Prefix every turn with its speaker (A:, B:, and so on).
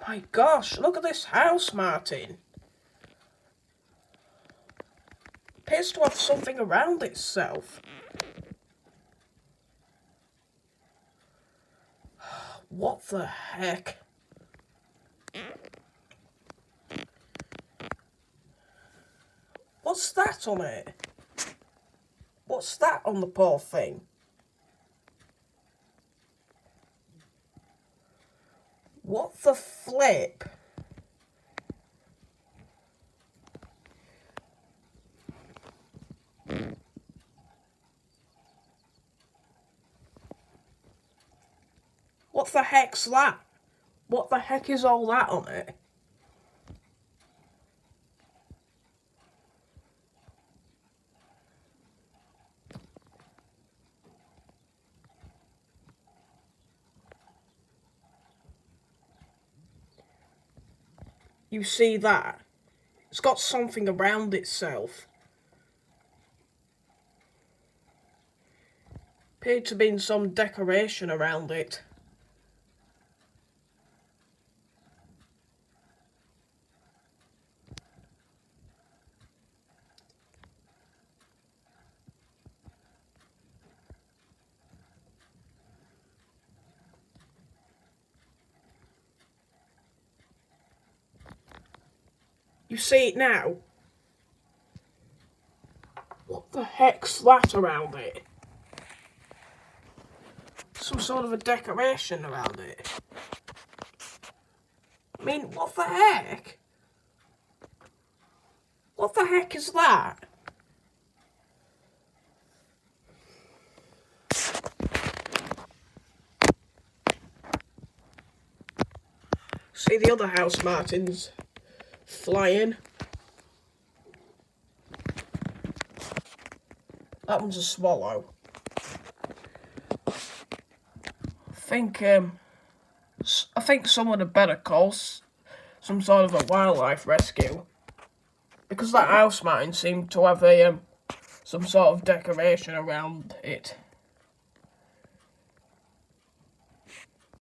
A: My gosh, look at this house, Martin. Appears to have something around itself. What the heck? What's that on it? What's that on the poor thing? What the flip? What the heck's that? What the heck is all that on it? You see that? It's got something around itself. Appeared to be some decoration around it. You see it now? What the heck's that around it? Some sort of a decoration around it. I mean, what the heck? What the heck is that? See the other house martins flying. That one's a swallow. I think someone had better call some sort of a wildlife rescue, because that house martin seemed to have some sort of decoration around it.